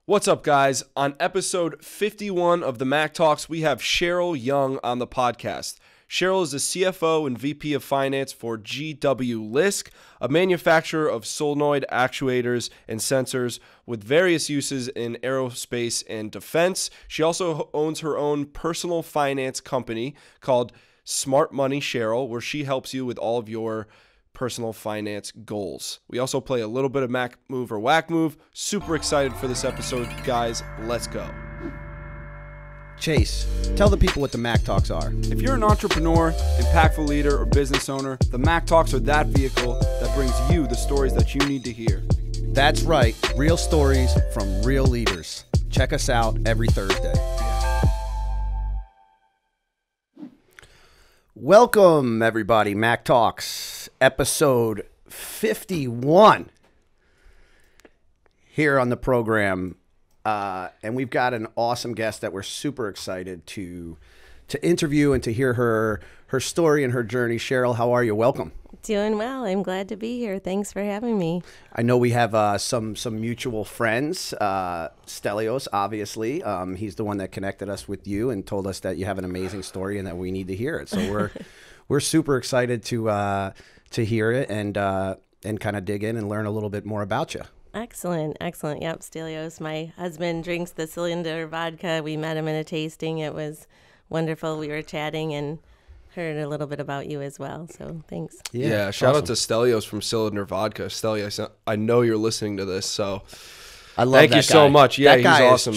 What's up, guys? On episode 51 of the Mack Talks, we have Cheryl Young on the podcast. Cheryl is the CFO and VP of Finance for GW Lisk, a manufacturer of solenoid actuators and sensors with various uses in aerospace and defense. She also owns her own personal finance company called Smart Money Cheryl, where she helps you with all of your personal finance goals. We also play a little bit of Mac Move or Whack Move. Super excited for this episode, guys. Let's go. Chase, tell the people what the Mack Talks are. If you're an entrepreneur, impactful leader, or business owner, the Mack Talks are that vehicle that brings you the stories that you need to hear. That's right, real stories from real leaders. Check us out every Thursday. Welcome, everybody. Mack Talks, episode 51 here on the program. And we've got an awesome guest that we're super excited to interview and to hear her story and her journey. Cheryl, how are you? Welcome. Doing well. I'm glad to be here. Thanks for having me. I know we have some mutual friends. Stelios, obviously. He's the one that connected us with you and told us that you have an amazing story and that we need to hear it. So we're super excited to hear it and kind of dig in and learn a little bit more about you. Excellent. Yep, Stelios. My husband drinks the cylinder vodka. We met him in a tasting. It was wonderful. We were chatting and heard a little bit about you as well. So thanks. Yeah, shout out to Stelios from Cylinder Vodka. Stelios, I know you're listening to this, so I love thank that you so guy. much. Yeah, that guy he's awesome.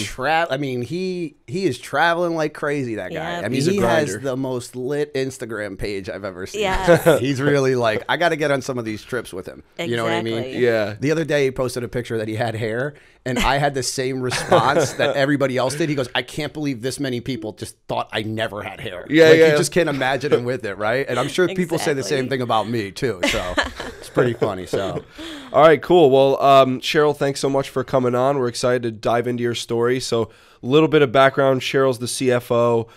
He is traveling like crazy, that guy. Yeah. I mean, He's a he has grinder. the most lit Instagram page I've ever seen. Yes. He's really like, I got to get on some of these trips with him. You know what I mean? Exactly. Yeah. The other day, he posted a picture that he had hair, and I had the same response that everybody else did. He goes, I can't believe this many people just thought I never had hair. Yeah, like, yeah. You just can't imagine him with it, right? And I'm sure people say the same Exactly. thing about me, too. So it's pretty funny. So All right, cool. Well, Cheryl, thanks so much for coming on. We're excited to dive into your story. So a little bit of background. Cheryl's the CFO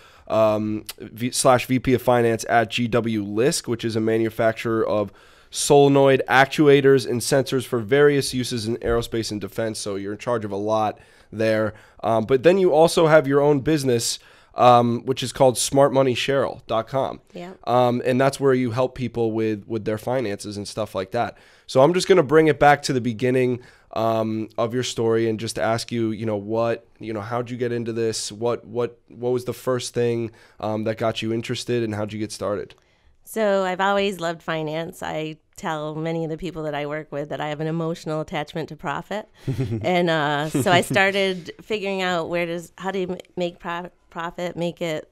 / VP of Finance at GW Lisk, which is a manufacturer of solenoid actuators and sensors for various uses in aerospace and defense. So you're in charge of a lot there. But then you also have your own business, which is called smartmoneycheryl.com. Yeah. And that's where you help people with their finances and stuff like that. So I'm just going to bring it back to the beginning of your story and just ask you, how'd you get into this? What was the first thing that got you interested, and how'd you get started? So I've always loved finance. I tell many of the people that I work with that I have an emotional attachment to profit. And so I started figuring out how to make profit, make it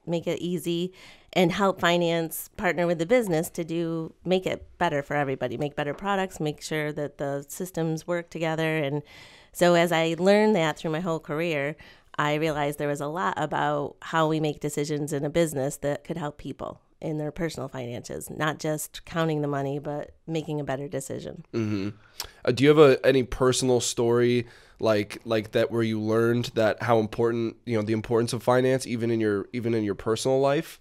easy, and help finance partner with the business to make it better for everybody, make better products, make sure that the systems work together. And so as I learned that through my whole career, I realized there was a lot about how we make decisions in a business that could help people in their personal finances, not just counting the money, but making a better decision. Mm-hmm. Do you have any personal story like that where you learned that how important, the importance of finance even in your personal life?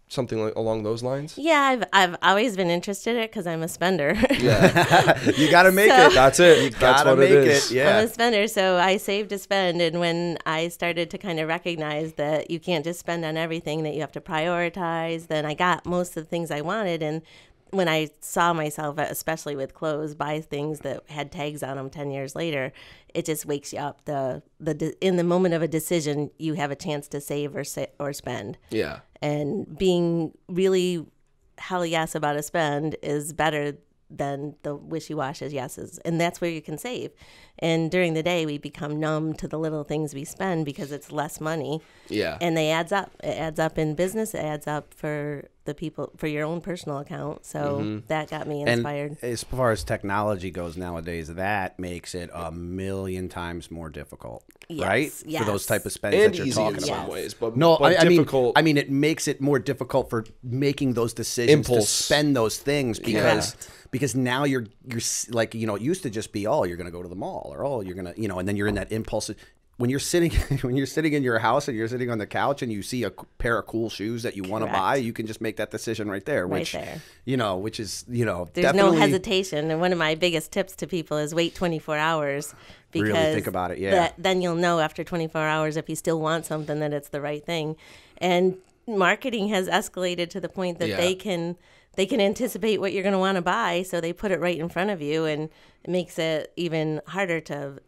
Something along those lines? Yeah, I've always been interested in it because I'm a spender. Yeah. you got to make it. That's it. You That's got to what make it is. Yeah. I'm a spender, so I save to spend. And when I started to kind of recognize that you can't just spend on everything, that you have to prioritize, then I got most of the things I wanted. And when I saw myself, especially with clothes, buy things that had tags on them 10 years later, it just wakes you up. In the moment of a decision, you have a chance to save or spend. Yeah. And being really hell yes about a spend is better than the wishy-washy yeses. And that's where you can save. And during the day, we become numb to the little things we spend because it's less money. Yeah. And they adds up. It adds up in business. It adds up for the people, for your own personal account. So that got me inspired. And as far as technology goes nowadays, that makes it a million times more difficult, right? Yes. For those type of spends And that you're easy talking in about. some ways, but No, but I difficult. mean, it makes it more difficult for making those decisions Impulse. to spend those things because Correct. because now you're like, it used to just be, oh, you're going to go to the mall, or oh, you're going to, and then you're in that impulse. when you're sitting in your house and you're sitting on the couch and you see a pair of cool shoes that you want to buy, you can just make that decision right there. Which is there's definitely, no hesitation. And one of my biggest tips to people is wait 24 hours. Because really think about it, then you'll know after 24 hours if you still want something that it's the right thing. And marketing has escalated to the point that they can anticipate what you're going to want to buy, so they put it right in front of you, and it makes it even harder to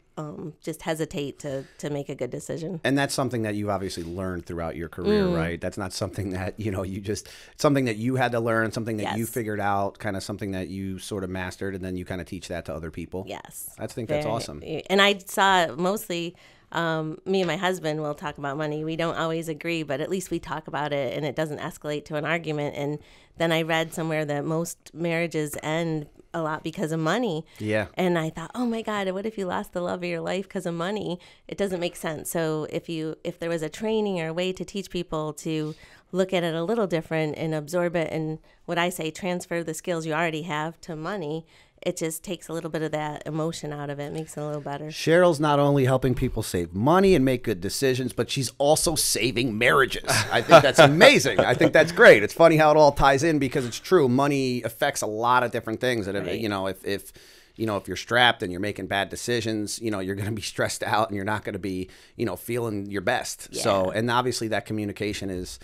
just hesitate to make a good decision. And that's something that you've obviously learned throughout your career, right? That's not something that, it's something that you had to learn, something that you figured out, kind of something that you sort of mastered, and then you kind of teach that to other people. Yes. I think that's awesome. And I saw mostly, me and my husband will talk about money. We don't always agree, but at least we talk about it and it doesn't escalate to an argument. And then I read somewhere that most marriages end a lot because of money. Yeah. And I thought, oh my God, what if you lost the love of your life because of money? It doesn't make sense. So if there was a training or a way to teach people to look at it a little different and absorb it, and what I say, transfer the skills you already have to money, it just takes a little bit of that emotion out of it, makes it a little better. Cheryl's not only helping people save money and make good decisions, but she's also saving marriages. I think that's amazing. I think that's great. It's funny how it all ties in, because it's true. Money affects a lot of different things. And if you're strapped and you're making bad decisions, you're going to be stressed out and you're not going to be, feeling your best. Yeah. So, and obviously that communication is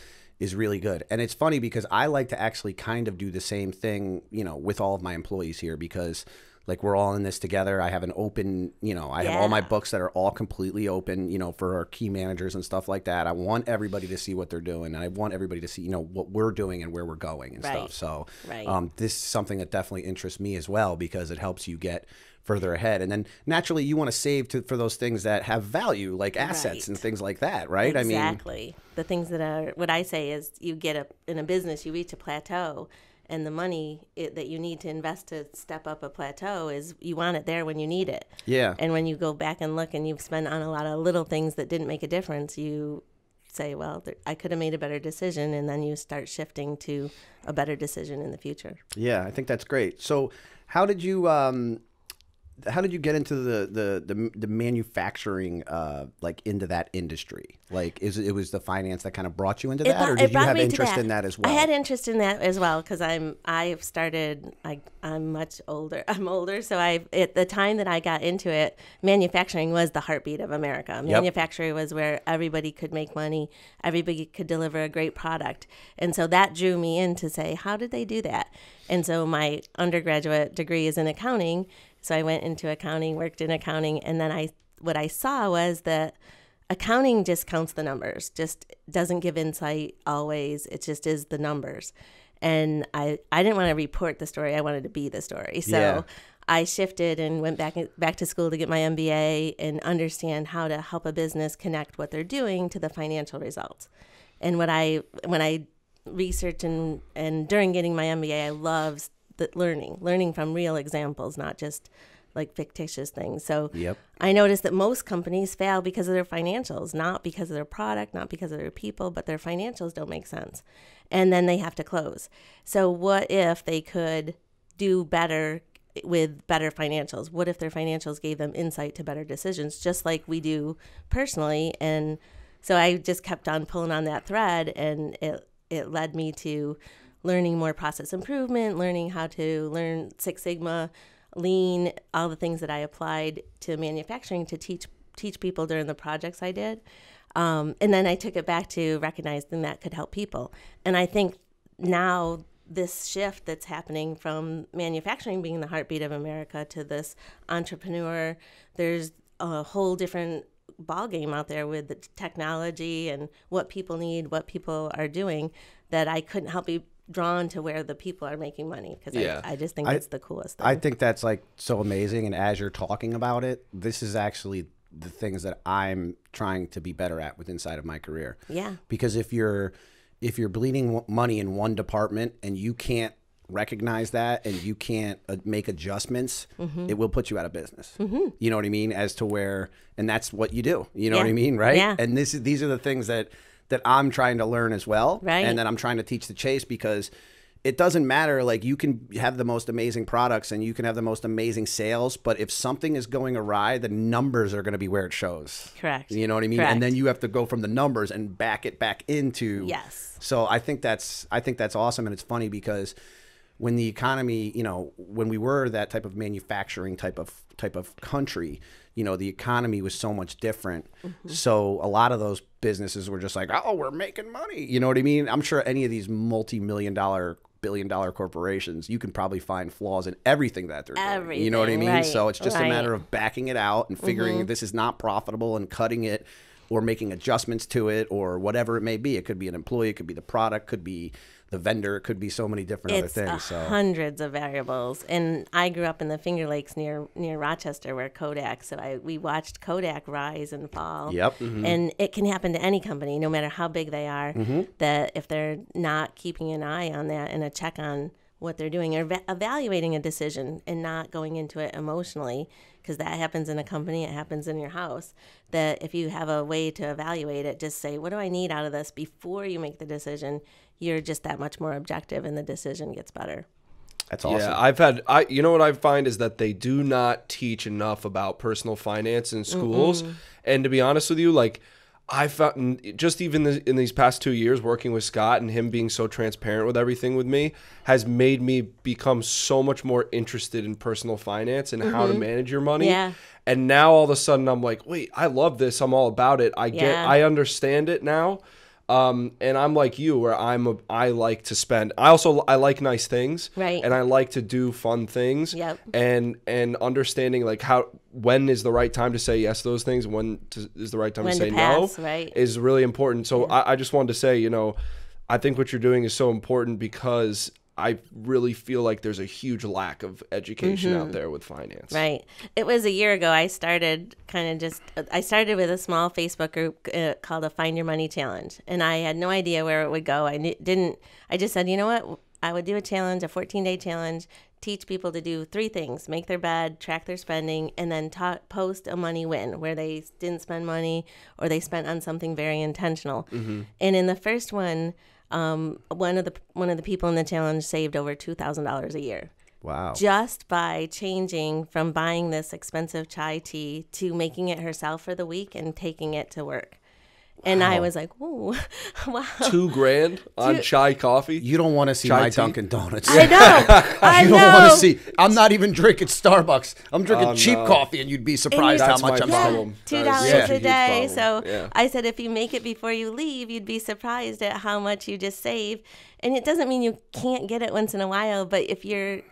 really good. And it's funny because I like to actually kind of do the same thing, with all of my employees here, because like we're all in this together. I have an open, I have all my books that are all completely open, for our key managers and stuff like that. I want everybody to see what they're doing, and I want everybody to see, what we're doing and where we're going and stuff. So this is something that definitely interests me as well, because it helps you get further ahead. And then naturally you want to save for those things that have value, like assets and things like that, right? Exactly. The things that are, what I say is, you get in a business, you reach a plateau, and the money that you need to invest to step up a plateau is, you want it there when you need it. Yeah. And when you go back and look and you've spent on a lot of little things that didn't make a difference, you say, well, I could have made a better decision, and then you start shifting to a better decision in the future. Yeah, I think that's great. So how did you get into the manufacturing, like into that industry? Like, it was the finance that kind of brought you into that, or did you have interest in that as well? I had interest in that as well, because I'm much older. I'm older, so at the time that I got into it, manufacturing was the heartbeat of America. Manufacturing was where everybody could make money, everybody could deliver a great product, and so that drew me in to say, how did they do that? And so my undergraduate degree is in accounting. So I went into accounting, worked in accounting, and then what I saw was that accounting just counts the numbers, just doesn't give insight always. It just is the numbers. And I didn't want to report the story. I wanted to be the story. So I shifted and went back to school to get my MBA and understand how to help a business connect what they're doing to the financial results. And when I researched and during getting my MBA, I loved learning from real examples, not just like fictitious things. So I noticed that most companies fail because of their financials, not because of their product, not because of their people, but their financials don't make sense. And then they have to close. So what if they could do better with better financials? What if their financials gave them insight to better decisions, just like we do personally? And so I just kept on pulling on that thread, and it led me to learning more process improvement, learning how to learn Six Sigma, Lean, all the things that I applied to manufacturing to teach people during the projects I did. And then I took it back to recognizing that could help people. And I think now this shift that's happening from manufacturing being the heartbeat of America to this entrepreneur, there's a whole different ballgame out there with the technology and what people need, what people are doing, that I couldn't help be drawn to where the people are making money, because I just think it's the coolest thing. I think that's like so amazing. And as you're talking about it, this is actually the things that I'm trying to be better at with inside of my career. Yeah. Because if you're bleeding money in one department and you can't recognize that and you can't make adjustments, it will put you out of business. You know what I mean? As to where, and that's what you do. You know what I mean? Right? Yeah. And these are the things that I'm trying to learn as well. Right. And that I'm trying to teach the Chase, because it doesn't matter. Like, you can have the most amazing products and you can have the most amazing sales, but if something is going awry, the numbers are going to be where it shows. Correct. You know what I mean? Correct. And then you have to go from the numbers and back it back into. Yes. So I think that's awesome. And it's funny because when the economy, you know, when we were that type of manufacturing type of country, you know, the economy was so much different. So a lot of those businesses were just like, oh, we're making money. You know what I mean? I'm sure any of these multi-million-dollar, billion-dollar corporations, you can probably find flaws in everything that they're doing. You know what I mean? Right, So it's just a matter right. of backing it out and figuring this is not profitable and cutting it or making adjustments to it or whatever it may be. It could be an employee, it could be the product, could be the vendor, it could be so many different other things. So Hundreds of variables. And I grew up in the Finger Lakes near Rochester, where Kodak. So we watched Kodak rise and fall. Yep. And it can happen to any company, no matter how big they are. That if they're not keeping an eye on that and a check on what they're doing, or evaluating a decision and not going into it emotionally, because that happens in a company, it happens in your house, that if you have a way to evaluate it, just say, what do I need out of this before you make the decision? You're just that much more objective and the decision gets better. that's awesome. Yeah, you know what I find is that they do not teach enough about personal finance in schools. And to be honest with you, like, I found just even in these past 2 years working with Scott and him being so transparent with everything with me has made me become so much more interested in personal finance and how to manage your money. Yeah. And now all of a sudden I'm like, wait, I love this. I'm all about it. I understand it now. And I'm like you, where I like to spend. I like nice things, right? And I like to do fun things. Yep. And understanding like when is the right time to say yes to those things, is the right time to say pass, no, right? Is really important. So I just wanted to say, you know, I think what you're doing is so important because I really feel like there's a huge lack of education out there with finance. Right. It was a year ago I started with a small Facebook group called a Find Your Money Challenge. And I had no idea where it would go. I just said, you know what? I would do a challenge, a 14-day challenge, teach people to do 3 things: make their bed, track their spending, and then post a money win where they didn't spend money or they spent on something very intentional. And in the first one, one of the people in the challenge saved over $2,000 a year. Wow. Just by changing from buying this expensive chai tea to making it herself for the week and taking it to work. And I was like, "Ooh, wow!" $2,000 on chai coffee. You don't want to see Chai my tea? Dunkin' Donuts. I know. I You know. don't want to see. I'm not even drinking Starbucks. I'm drinking cheap no. coffee, and you'd be surprised how That's much my I'm problem. spending. That is $2 such a huge day. problem. So Yeah. I said, if you make it before you leave, you'd be surprised at how much you just save. And it doesn't mean you can't get it once in a while, but if you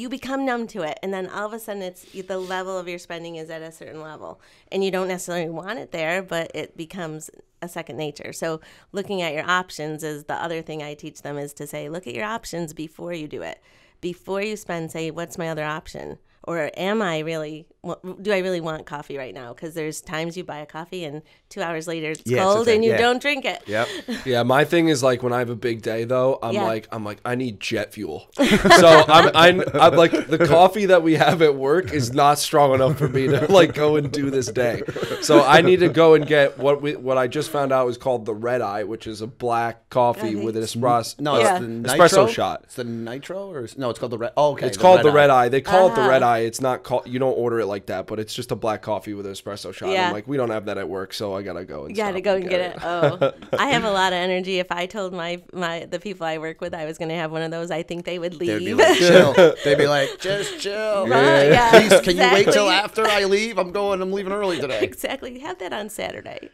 become numb to it, and then all of a sudden the level of your spending is at a certain level, and you don't necessarily want it there, but it becomes a second nature. So looking at your options is the other thing I teach them, is to say, look at your options before you do it. Before you spend, say, what's my other option? Or do I really want coffee right now? Because there's times you buy a coffee and 2 hours later it's cold and you don't drink it. Yep. Yeah, my thing is like when I have a big day though, I'm Yeah. like I need jet fuel. So I'm like the coffee that we have at work is not strong enough for me to like go and do this day. So I need to go and get what I just found out is called the Red Eye, which is a black coffee with an espresso. No, Yeah. it's the nitro. Espresso shot. It's the nitro, or no? It's called the red. Oh, okay. It's called the Red Eye. Eye. They call it the Red Eye. It's not called. You don't order it like that, but it's just a black coffee with an espresso shot. Yeah. I'm like, we don't have that at work, so I gotta go and. You gotta stop go and get it. Oh, I have a lot of energy. If I told the people I work with I was gonna have one of those, I think they would leave. They'd be like, chill. They'd be like, just chill. Right, yeah, Please, can you wait till exactly. after I leave? I'm leaving early today. Exactly. Have that on Saturday.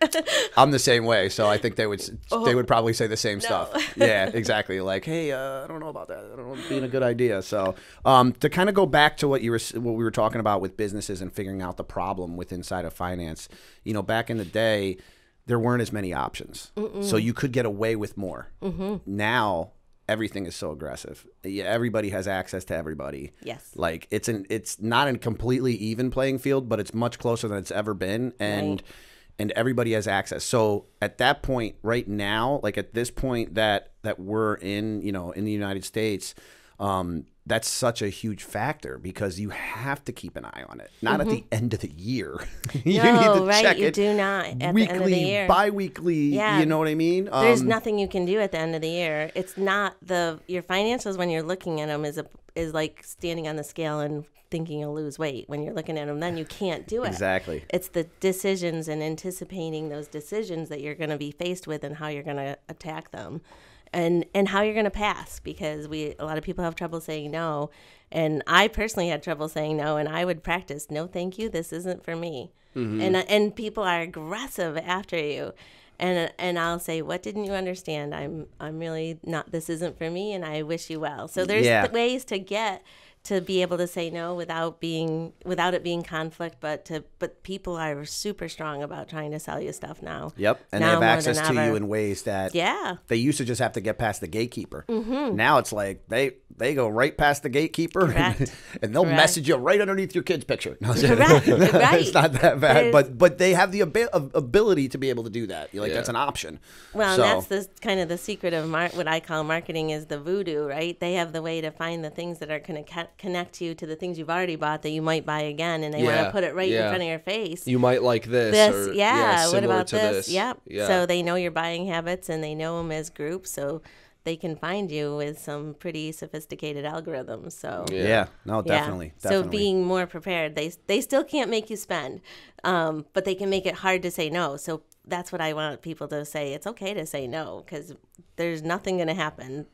I'm the same way, so I think they would probably say the same stuff. Yeah, exactly. Like, hey, I don't know about that. I don't know if it's being a good idea. So, to kind of go back to what we were talking about with businesses and figuring out the problem with inside of finance, you know, back in the day, there weren't as many options, so you could get away with more. Now everything is so aggressive. Yeah, everybody has access to everybody. Yes. Like it's not a completely even playing field, but it's much closer than it's ever been, and everybody has access. So at that point, right now, like at this point that we're in, you know, in the United States, that's such a huge factor because you have to keep an eye on it. Not at the end of the year. You No, need to right? check You it do not at the end of the weekly, year. bi-weekly. Yeah. You know what I mean? There's nothing you can do at the end of the year. It's not your financials when you're looking at them is like standing on the scale and thinking you'll lose weight. When you're looking at them, then you can't do it. Exactly. It's the decisions and anticipating those decisions that you're going to be faced with and how you're going to attack them. And how you're going to pass, because a lot of people have trouble saying no. And I personally had trouble saying no, and I would practice, no, thank you, this isn't for me. And people are aggressive after you. And I'll say, what didn't you understand? I'm really not, this isn't for me, and I wish you well. So there's ways to get to be able to say no without it being conflict, but people are super strong about trying to sell you stuff now. Yep, and they have access to you in ways that they used to just have to get past the gatekeeper. Now it's like they go right past the gatekeeper and they'll message you right underneath your kid's picture. No, Right. It's not that bad, but they have the ability to be able to do that. Like that's an option. Well, and that's kind of the secret of what I call marketing is the voodoo, right? They have the way to find the things that are going to connect you to the things you've already bought that you might buy again, and they want to put it right in front of your face. You might like this. Or, what about this? Yeah. So they know your buying habits and they know them as groups, so they can find you with some pretty sophisticated algorithms. So definitely. So being more prepared, they still can't make you spend, but they can make it hard to say no. So that's what I want people to say. It's okay to say no, because there's nothing going to happen.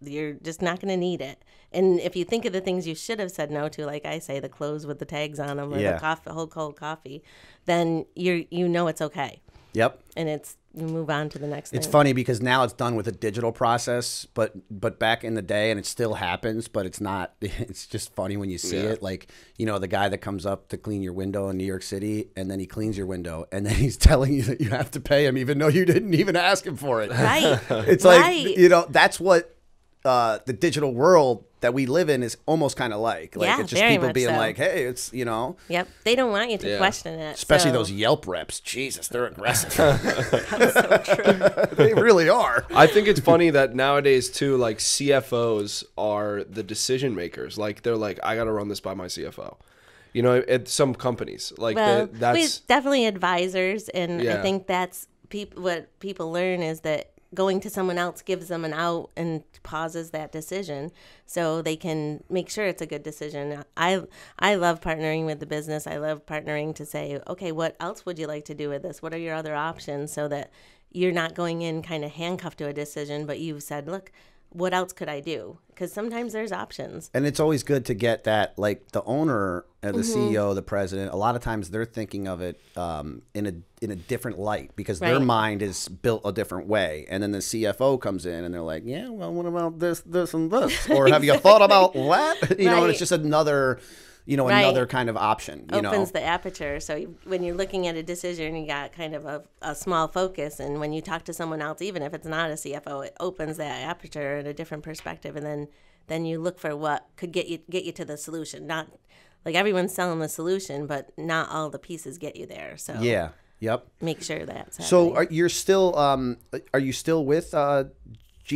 You're just not going to need it. And if you think of the things you should have said no to, like I say, the clothes with the tags on them or the whole cold coffee, then you know it's okay. Yep. And you move on to the next thing. It's funny because now it's done with a digital process, but back in the day, and it still happens, but it's not. It's just funny when you see it. Like, the guy that comes up to clean your window in New York City, and then he cleans your window, and then he's telling you that you have to pay him even though you didn't even ask him for it. Right. It's like, that's what the digital world that we live in is almost kind of like it's just people being like, hey, it's Yep, they don't want you to question it, especially those Yelp reps. Jesus, they're aggressive. That's so true. They really are. I think it's funny that nowadays too, like CFOs are the decision makers. Like they're like, I got to run this by my CFO. At some companies, like that's we definitely advisors, and I think that's what people learn is that going to someone else gives them an out and pauses that decision so they can make sure it's a good decision. I love partnering with the business. I love partnering to say, okay, what else would you like to do with this? What are your other options? So that you're not going in kind of handcuffed to a decision, but you've said, look, what else could I do? Because sometimes there's options. And it's always good to get that, like the owner, the CEO, the president, a lot of times they're thinking of it in a different light because their mind is built a different way. And then the CFO comes in and they're like, yeah, well, what about this, this, and this? Or have you thought about that? And it's just another... another kind of option. Opens the aperture. So when you're looking at a decision, you got kind of a small focus. And when you talk to someone else, even if it's not a CFO, it opens that aperture in a different perspective. And then you look for what could get you to the solution. Not like everyone's selling the solution, but not all the pieces get you there. So yep. Make sure that's happening. So are you still with GW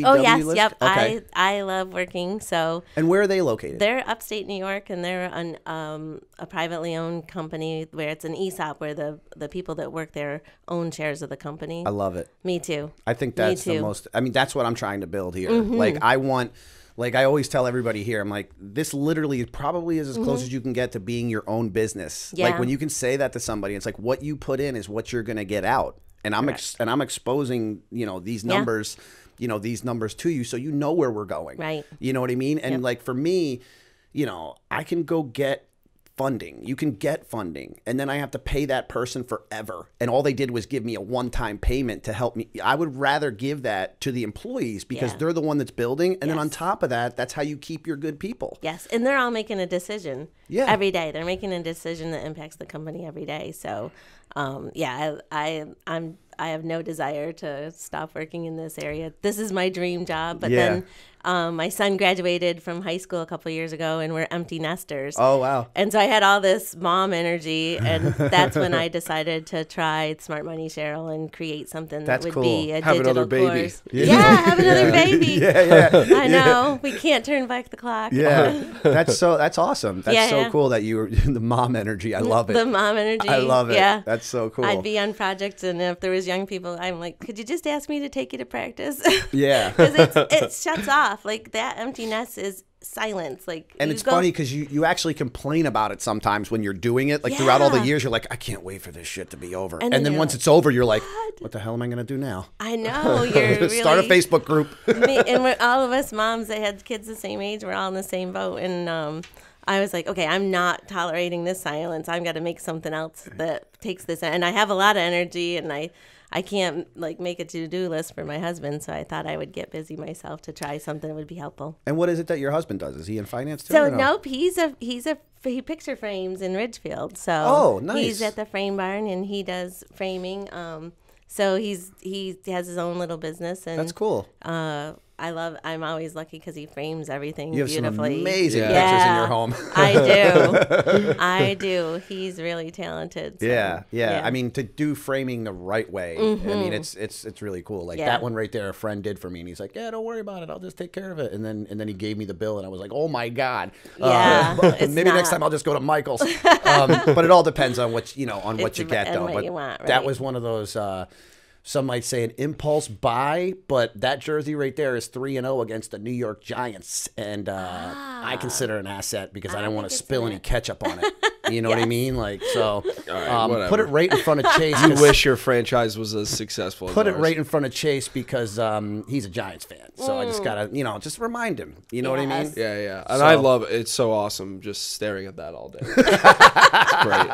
Oh, yes, Lisk? yep. Okay. I love working. So and where are they located? They're upstate New York, and they're a privately owned company where it's an ESOP where the people that work there own shares of the company. I love it. Me too. I think that's the most. I mean, that's what I'm trying to build here. Like I always tell everybody here, I'm like, this literally probably is as close as you can get to being your own business. Yeah. Like when you can say that to somebody, it's like what you put in is what you're going to get out. And I'm exposing these numbers. These numbers to you so you know where we're going. Right. You know what I mean? And like for me, I can go get funding. You can get funding. And then I have to pay that person forever. And all they did was give me a one-time payment to help me. I would rather give that to the employees because they're the one that's building. And then on top of that, that's how you keep your good people. Yes. And they're all making a decision every day. They're making a decision that impacts the company every day. So, I have no desire to stop working in this area. This is my dream job, but then my son graduated from high school a couple years ago, and we're empty nesters. Oh, wow. And so I had all this mom energy, and that's when I decided to try Smart Money, Cheryl, and create something That's that would cool. be a Have digital another baby. course. Yeah, have another baby. Yeah. I know. We can't turn back the clock. Yeah. That's awesome. That's Yeah, so yeah. cool that you were the mom energy. I love it. The mom energy. I love it. Yeah. That's so cool. I'd be on projects, and if there was young people, I'm like, could you just ask me to take you to practice? Yeah. Because it shuts off. Like, that empty nest is silence. Like, And you it's go- funny because you actually complain about it sometimes when you're doing it. Like throughout all the Yeah. years, you're like, I can't wait for this shit to be over. And And then then you're once like, it's over, you're like, what the hell am I going to do now? I know. You're really... Start a Facebook group. And we're, all of us moms that had kids the same age, we're all in the same boat. And I was like, okay, I'm not tolerating this silence. I've got to make something else that takes this. And I have a lot of energy, and I can't like make a to-do list for my husband. So I thought I would get busy myself to try something that would be helpful. And what is it that your husband does? Is he in finance too? So or no? nope, he picture frames in Ridgefield. So Oh, nice. he's at the frame barn, and he does framing. So he has his own little business, and That's cool. I'm always lucky because he frames everything You have some beautifully. amazing Yeah. pictures in your home. I do. He's really talented. So, Yeah. I mean, to do framing the right way, I mean, it's really cool. Like Yeah. that one right there, a friend did for me, and he's like, "Yeah, don't worry about it. I'll just take care of it." And then he gave me the bill, and I was like, "Oh my god." Yeah, it's maybe next not- time I'll just go to Michael's. But it all depends on what what It's you get and though. what But you want, that right. was one of those. Some might say an impulse buy, but that jersey right there is 3-0 against the New York Giants, and I consider an asset because I don't want to think it's spill any ketchup on it. You know what I mean? Like so, whatever. put it right in front of Chase. You 'cause- wish your franchise was as successful as Put it ours. right in front of Chase because he's a Giants fan. So I just gotta, just remind him. You know what I mean? Yes. Yeah. And So- I love it. It's so awesome just staring at that all day. Great.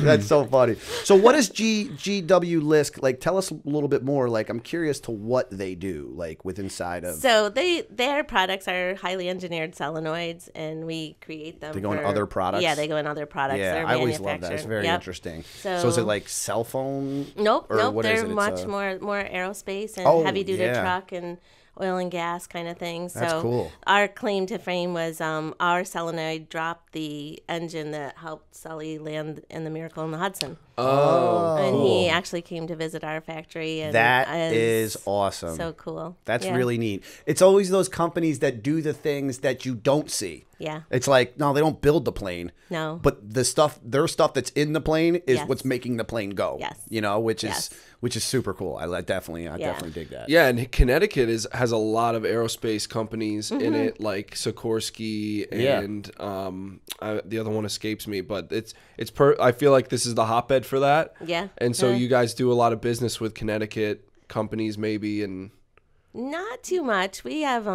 That's so funny. So what is GW Lisk? Like, tell us a little bit more. Like, I'm curious to what they do, like, with inside of. So their products are highly engineered solenoids, and we create them. They go in for- other products? Yeah, they go in other products. Yeah, They're I always love that. It's manufactured. very Yep. interesting. So- So is it like cell phone? Nope. Or what is They're it? It's much a- more aerospace and Oh, heavy duty yeah. truck and oil and gas kind of thing. So That's cool. our claim to fame was our solenoid dropped the engine that helped Sully land in the Miracle in the Hudson. Oh. And he actually came to visit our factory. And That is awesome. so cool. That's Yeah. really neat. It's always those companies that do the things that you don't see. Yeah. It's like, no, they don't build the plane. No. But their stuff that's in the plane is Yes. what's making the plane go. Yes. Which is super cool. I definitely dig that. Yeah, and Connecticut has a lot of aerospace companies in it, like Sikorsky and the other one escapes me, but I feel like this is the hotbed for that. Yeah. And so you guys do a lot of business with Connecticut companies, maybe, and Not too much. We have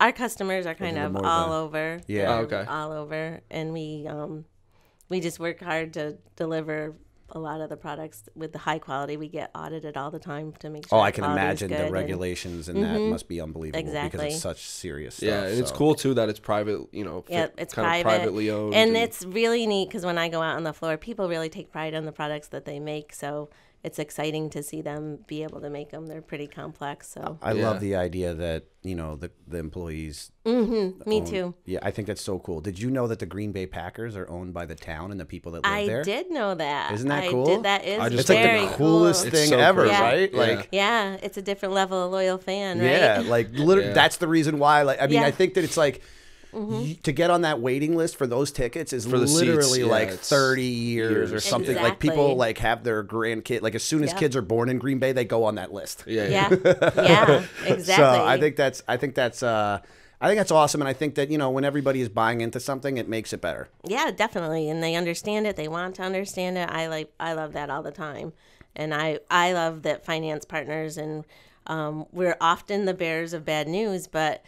our customers are kind of more all the- over. Yeah. Oh, okay. All over, and we just work hard to deliver a lot of the products with the high quality. We get audited all the time to make sure. Oh, the I can quality's imagine good the and- regulations and that must be unbelievable because Exactly. it's such serious stuff. yeah, and it's so. cool too that it's private. Yeah, it's kind private. of privately owned, and it's really neat because when I go out on the floor, people really take pride in the products that they make. So it's exciting to see them be able to make them. They're pretty complex. So I Yeah. love the idea that the employees. me too. Yeah, I think that's so cool. Did you know that the Green Bay Packers are owned by the town and the people that live I there? did know that. Isn't that I cool? did. That is just It's like very the coolest cool. It's thing so ever, crazy. right? Yeah. Like, Yeah, it's a different level of loyal fan, right? yeah, like literally, Yeah. that's the reason why. Like, I mean, Yeah. I think that it's like to get on that waiting list for those tickets is For the seats, literally yeah, like it's 30 years or years. something. Like people Exactly. like have their grandkid. Like as soon as Yep. kids are born in Green Bay, they go on that list. yeah. Yeah, exactly. So I think that's awesome, and I think that when everybody is buying into something, it makes it better. Yeah, definitely. And they understand it. They want to understand it. I love that all the time. And I love that finance partners and we're often the bearers of bad news, but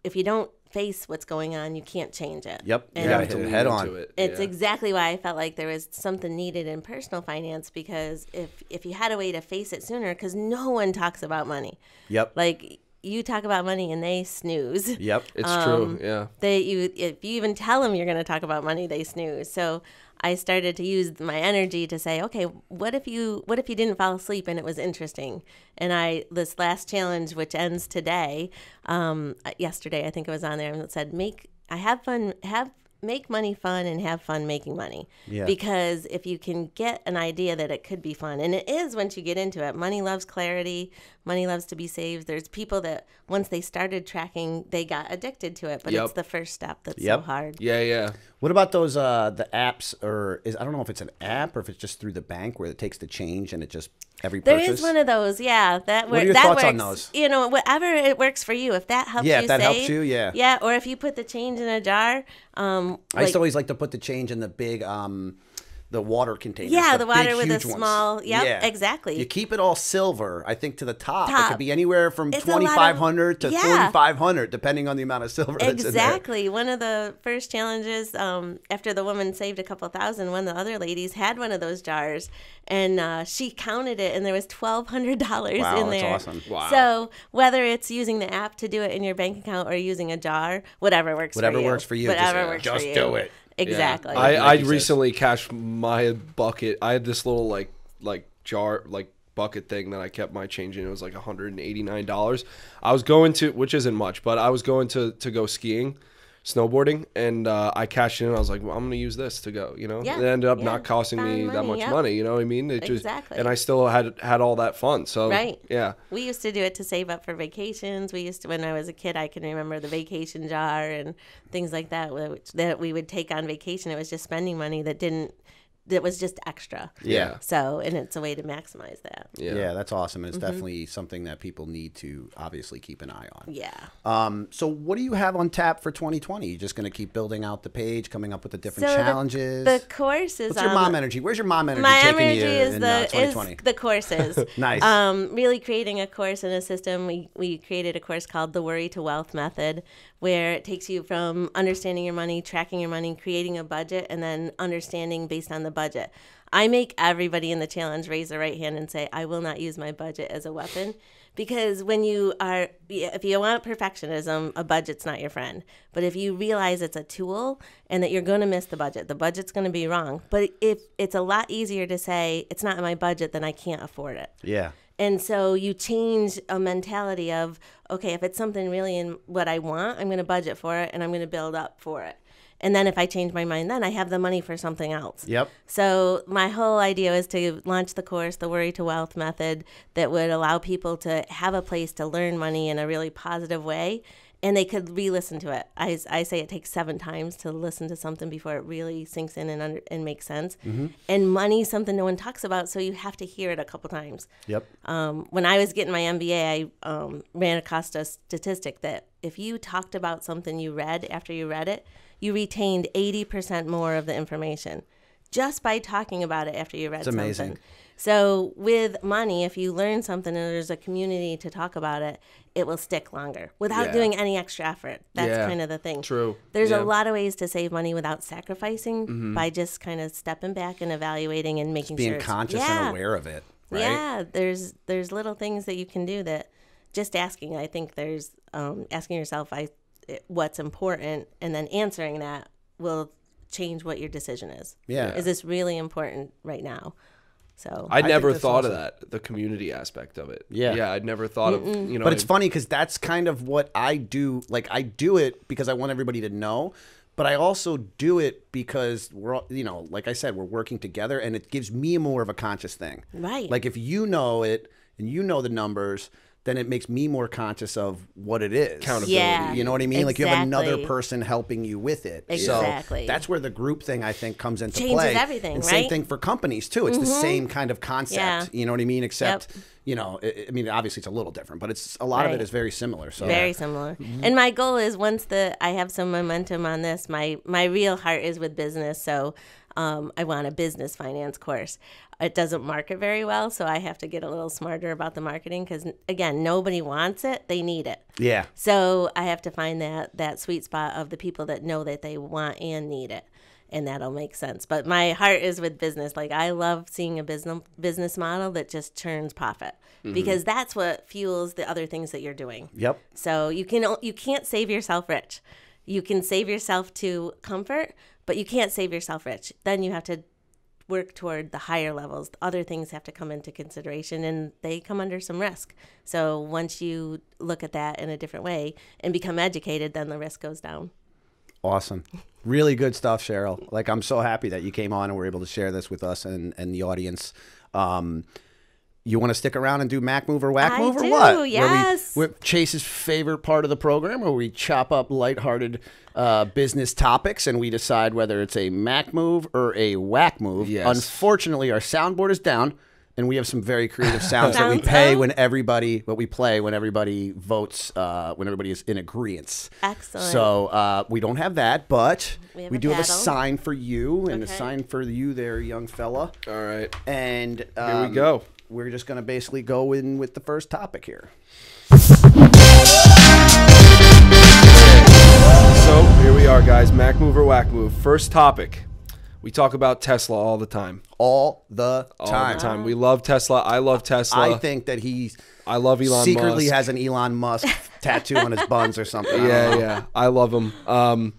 if you don't face what's going on, you can't change it. Yep, you And gotta To hit it lean head into on. it, it's yeah. exactly why I felt like there was something needed in personal finance, because if you had a way to face it sooner, because no one talks about money. Yep. Like, you talk about money and they snooze. Yep. It's true. Yeah. If you even tell them you're going to talk about money, they snooze. So I started to use my energy to say, okay, what if you didn't fall asleep and it was interesting? And this last challenge, which ends today, yesterday I think it was on there, and it said, make money fun and have fun making money. Yeah. Because if you can get an idea that it could be fun, and it is once you get into it, money loves clarity, money loves to be saved. There's people that once they started tracking, they got addicted to it, but it's the first step that's so hard. Yeah. What about those the apps, or I don't know if it's an app or if it's just through the bank where it takes the change and it just every purchase? There is one of those, yeah. What are your thoughts on those? You know, whatever it works for you. If that helps you if that save, helps you, yeah. Yeah, or if you put the change in a jar. I used to always like to put the change in the big the water containers. Yeah, the water big, with a huge ones. small. Yep, yeah, exactly. You keep it all silver. I think to the top. It could be anywhere from 2,500 to 4,500, depending on the amount of silver that's in there. Exactly. One of the first challenges, after the woman saved a couple thousand, one of the other ladies had one of those jars, and she counted it, and there was $1,200 in there. Wow, that's awesome. Wow. So whether it's using the app to do it in your bank account or using a jar, whatever works for you. Whatever works for you. Whatever works for you. Just do it. Exactly. Yeah. I recently cashed my bucket. I had this little like jar, like bucket thing that I kept my change in. It was like $189. I was going to, which isn't much, but I was going to go skiing, snowboarding, and I cashed in, and I was like, well, I'm going to use this to go, you know? Yeah. It ended up not costing me that much money, you know what I mean? It just, and I still had all that fun. So, yeah. We used to do it to save up for vacations. We used to, when I was a kid, I can remember the vacation jar and things like that that we would take on vacation. It was just spending money that was just extra. Yeah. So, and it's a way to maximize that. Yeah, that's awesome. And it's definitely something that people need to obviously keep an eye on. Yeah. So what do you have on tap for 2020? You just going to keep building out the page, coming up with the different challenges? The course is What's your mom energy? Where's your mom energy my taking energy you is in the 2020? is the courses. Nice. Really creating a course and a system. We created a course called the Worry to Wealth Method, where it takes you from understanding your money, tracking your money, creating a budget, and then understanding based on the budget. I make everybody in the challenge raise their right hand and say, I will not use my budget as a weapon. Because if you want perfectionism, a budget's not your friend. But if you realize it's a tool and that you're going to miss the budget's going to be wrong. But if it's a lot easier to say, it's not in my budget, then I can't afford it. Yeah. And so you change a mentality of, okay, if it's something really in what I want, I'm going to budget for it and I'm going to build up for it. And then if I change my mind, then I have the money for something else. Yep. So my whole idea was to launch the course, the Worry to Wealth Method, that would allow people to have a place to learn money in a really positive way. And they could re-listen to it. I say it takes 7 times to listen to something before it really sinks in and makes sense. Mm-hmm. And money is something no one talks about, so you have to hear it a couple times. Yep. When I was getting my MBA, I ran across a statistic that if you talked about something you read after you read it, you retained 80% more of the information just by talking about it after you read something. That's amazing. So with money, if you learn something and there's a community to talk about it, it will stick longer without doing any extra effort. That's kind of the thing. True. There's a lot of ways to save money without sacrificing by just kind of stepping back and evaluating and making sure being conscious and aware of it. Right? Yeah, there's little things that you can do that just asking. I think there's asking yourself what's important and then answering that will change what your decision is. Yeah. Is this really important right now? So I never thought of that, the community aspect of it. Yeah, I'd never thought of, you know. But it's funny because that's kind of what I do. Like, I do it because I want everybody to know, but I also do it because we're, you know, like I said, we're working together, and it gives me more of a conscious thing. Right. Like, if you know it and you know the numbers, then it makes me more conscious of what it is. Accountability. Yeah, you know what I mean? exactly. Like, you have another person helping you with it. Exactly. So that's where the group thing, I think, comes into Changes play. everything, and right? same thing for companies, too. It's the same kind of concept. Yeah. You know what I mean? Except, you know, I mean, obviously it's a little different, but it's a lot of it is very similar. So very similar. And my goal is once I have some momentum on this, my real heart is with business. So I want a business finance course. It doesn't market very well, so I have to get a little smarter about the marketing because, again, nobody wants it. They need it. Yeah. So I have to find that sweet spot of the people that know that they want and need it, and that'll make sense. But my heart is with business. Like, I love seeing a business model that just turns profit because that's what fuels the other things that you're doing. Yep. So you can't save yourself rich. You can save yourself to comfort, but you can't save yourself rich. Then you have to work toward the higher levels. Other things have to come into consideration, and they come under some risk. So once you look at that in a different way and become educated, then the risk goes down. Awesome. Really good stuff, Cheryl. Like, I'm so happy that you came on and were able to share this with us and the audience. You want to stick around and do Mack Move or Whack Move or what? Yes. We're Chase's favorite part of the program, where we chop up lighthearted business topics and we decide whether it's a Mack Move or a Whack Move. Yes. Unfortunately, our soundboard is down, and we have some very creative sounds that we play when everybody votes, when everybody is in agreement. Excellent. So we don't have that, but we do have a paddle. sign for you and a sign for you there, young fella. All right. And Here we go. We're just going to basically go in with the first topic here. So here we are, guys. Mack Move or Whack Move. First topic. We talk about Tesla all the time. All the All time. the time. We love Tesla. I love Tesla. I think that he I love Elon secretly Musk. has an Elon Musk tattoo on his buns or something. Yeah. I love him.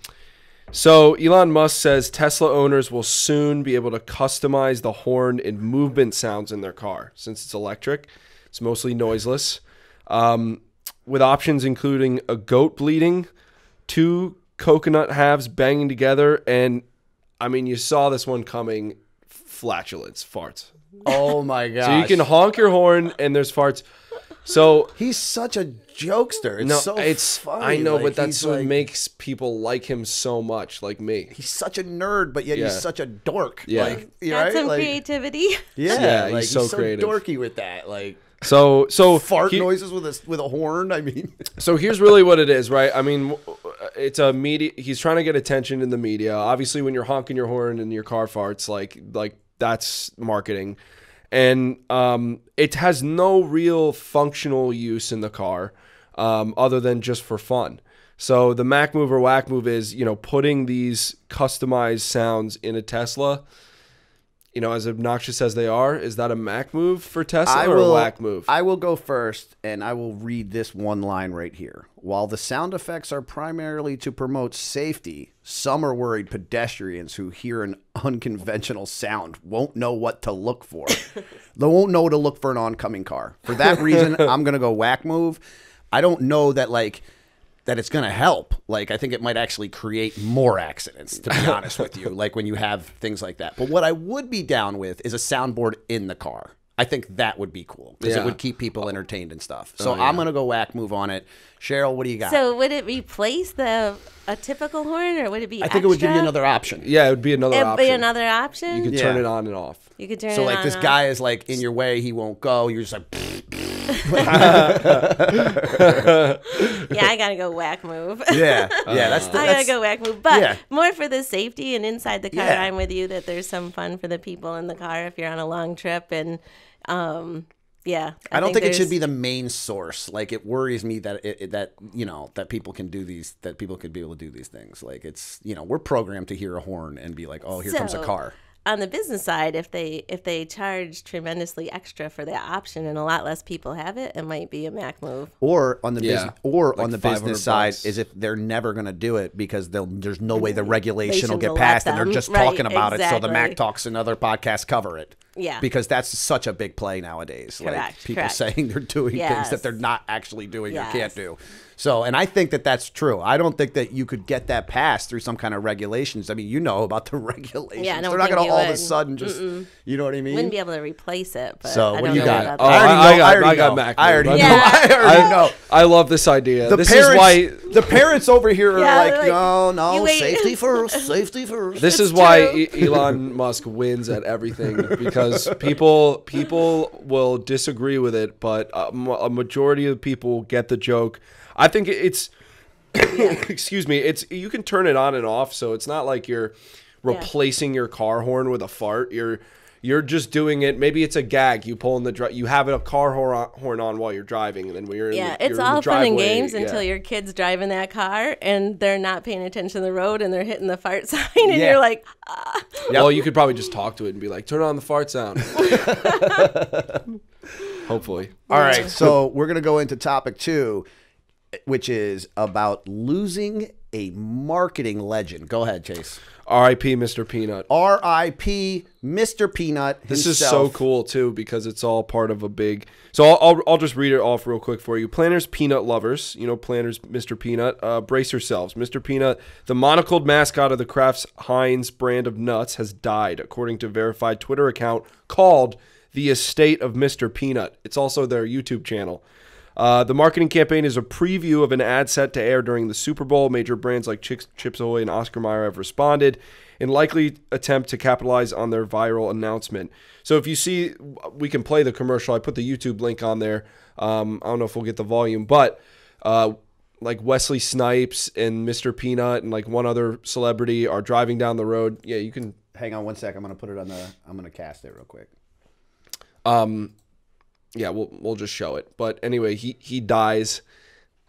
So Elon Musk says Tesla owners will soon be able to customize the horn and movement sounds in their car. Since it's electric, it's mostly noiseless, with options including a goat bleating, 2 coconut halves banging together, and I mean, you saw this one coming, flatulence, farts. Oh my gosh. So you can honk your horn and there's farts. So He's such a jokester. It's funny. I know, Like, but that's he's what like- makes people like him so much, like me. He's such a nerd, but yet Yeah. he's such a dork. Yeah. Like, you Got right? some Like, creativity. Yeah, he's like, so creative. dorky with that. Like So fart he- noises with a horn. I mean, So here's really what it is, right? I mean, it's a media. He's trying to get attention in the media. Obviously, when you're honking your horn and your car farts, like that's marketing, and it has no real functional use in the car, other than just for fun. So the Mack Move or Whack Move is, putting these customized sounds in a Tesla. As obnoxious as they are, is that a Mack Move for Tesla or a Whack Move? I will go first, and I will read this one line right here. While the sound effects are primarily to promote safety, some are worried pedestrians who hear an unconventional sound won't know what to look for. They won't know to look for an oncoming car. For that reason, I'm going to go Whack Move. I don't know that, that it's going to help. I think it might actually create more accidents, to be honest with you, when you have things like that. But what I would be down with is a soundboard in the car. I think that would be cool because it would keep people entertained and stuff. So I'm going to go Whack Move on it. Cheryl, what do you got? So would it replace a typical horn, or would it be I think it would give you another option. Yeah, it would be another option. It'd be another option? You could turn it on and off. You could turn So it on this and guy off. is in your way, he won't go. You're just Yeah, I gotta go Whack Move. yeah. That's I gotta go Whack Move. But yeah. more for the safety and inside the car, Yeah. I'm with you that there's some fun for the people in the car if you're on a long trip. And yeah. I don't think it should be the main source. It worries me that that people can do these, that people could be able to do these things. It's, we're programmed to hear a horn and be like, oh, here comes a car. On the business side, if they charge tremendously extra for that option and a lot less people have it, it might be a Mack Move. Or on the business, on the business side, $500 is if they're never going to do it because there's no way the regulation will Regulations get will passed, let and they're them. just Right, talking about it, so the exactly. Mack Talks and other podcasts cover it. Yeah. Because that's such a big play nowadays. Correct, People correct. saying they're doing things Yes. that they're not actually doing or Yes. can't do. So, and I think that that's true. I don't think that you could get that passed through some kind of regulations. I mean, you know about the regulations. Yeah, I don't they're not think going to you all of a would. sudden just, you know what I mean? Wouldn't be able to replace it, but So, I what don't do you know got? about Oh, that. I got Mack I Move. already Yeah. know. I already know. I love this idea. The This parents, is why. the parents over here are Yeah, like, they're like, no, you wait. safety first, safety first. This is why Elon Musk wins at everything, because people will disagree with it, but a majority of people get the joke. I think it's excuse me, you can turn it on and off, so it's not like you're replacing your car horn with a fart. You're just doing it. Maybe it's a gag. You pull in you have a car horn on while you're driving, and then when you're Yeah, you're it's in all the fun and driveway, games until your kid's driving that car and they're not paying attention to the road and they're hitting the fart sign and Yeah. you're like, Well, you could probably just talk to it and be like, turn on the fart sound. Hopefully. All right, so we're going to go into topic 2, which is about losing a marketing legend. Go ahead, Chase. R.I.P. Mr. Peanut. R.I.P. Mr. Peanut himself. This is so cool, too, because it's all part of a big... So I'll just read it off real quick for you. Planters, peanut lovers, Planters, Mr. Peanut, brace yourselves. Mr. Peanut, the monocled mascot of the Kraft Heinz brand of nuts, has died, according to a verified Twitter account called The Estate of Mr. Peanut. It's also their YouTube channel. The marketing campaign is a preview of an ad set to air during the Super Bowl. Major brands like Chips Ahoy and Oscar Mayer have responded in likely attempt to capitalize on their viral announcement. So if you see, we can play the commercial. I put the YouTube link on there. I don't know if we'll get the volume, but like Wesley Snipes and Mr. Peanut and like one other celebrity are driving down the road. Yeah, you can. Hang on one sec. I'm going to put it on the, I'm going to cast it real quick. Yeah, we'll just show it. But anyway, he dies,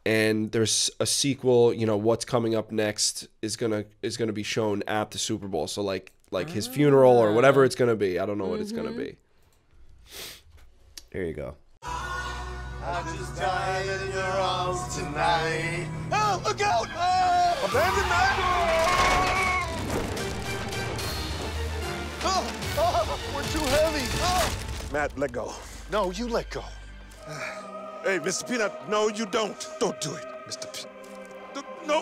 and there's a sequel. What's coming up next is gonna be shown at the Super Bowl. So like his funeral or whatever it's gonna be. I don't know what it's gonna be. There you go. I just died in your arms tonight. Oh, look out! Abandoned we're too heavy. Matt, let go. No, you let go. Hey, Mr. Peanut, no, you don't. Don't do it, Mr. Peanut. No!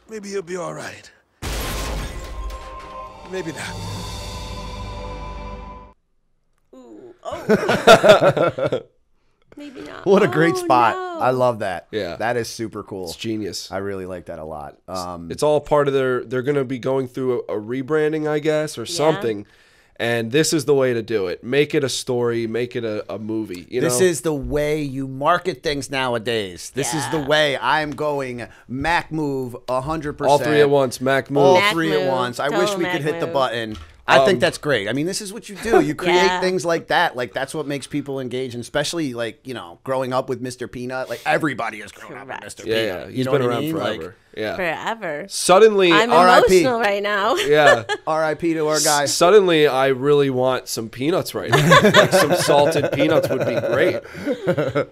Maybe he'll be all right. Maybe not. Ooh, oh. Maybe not. What a great spot. No. I love that. Yeah. That is super cool. It's genius. I really like that a lot. It's all part of they're going to be going through a rebranding, I guess, or something. And this is the way to do it. Make it a story. Make it a movie. This is the way you market things nowadays. This is the way. I'm going Mac Move 100%. All three at once. Mac Move. All Mac three move. at once. I Total wish we Mac could hit the move. button. I think that's great. I mean, this is what you do. You create Yeah. things like that. Like, that's what makes people engage. And especially, like, growing up with Mr. Peanut. Like, everybody is growing up with Mr. Yeah, Peanut. yeah. You He's know been what I around mean? forever. Like, Yeah. Forever. Suddenly, I'm R.I.P. emotional right now. yeah. R.I.P. to our guy. Suddenly, I really want some peanuts right now. Like some salted peanuts would be great.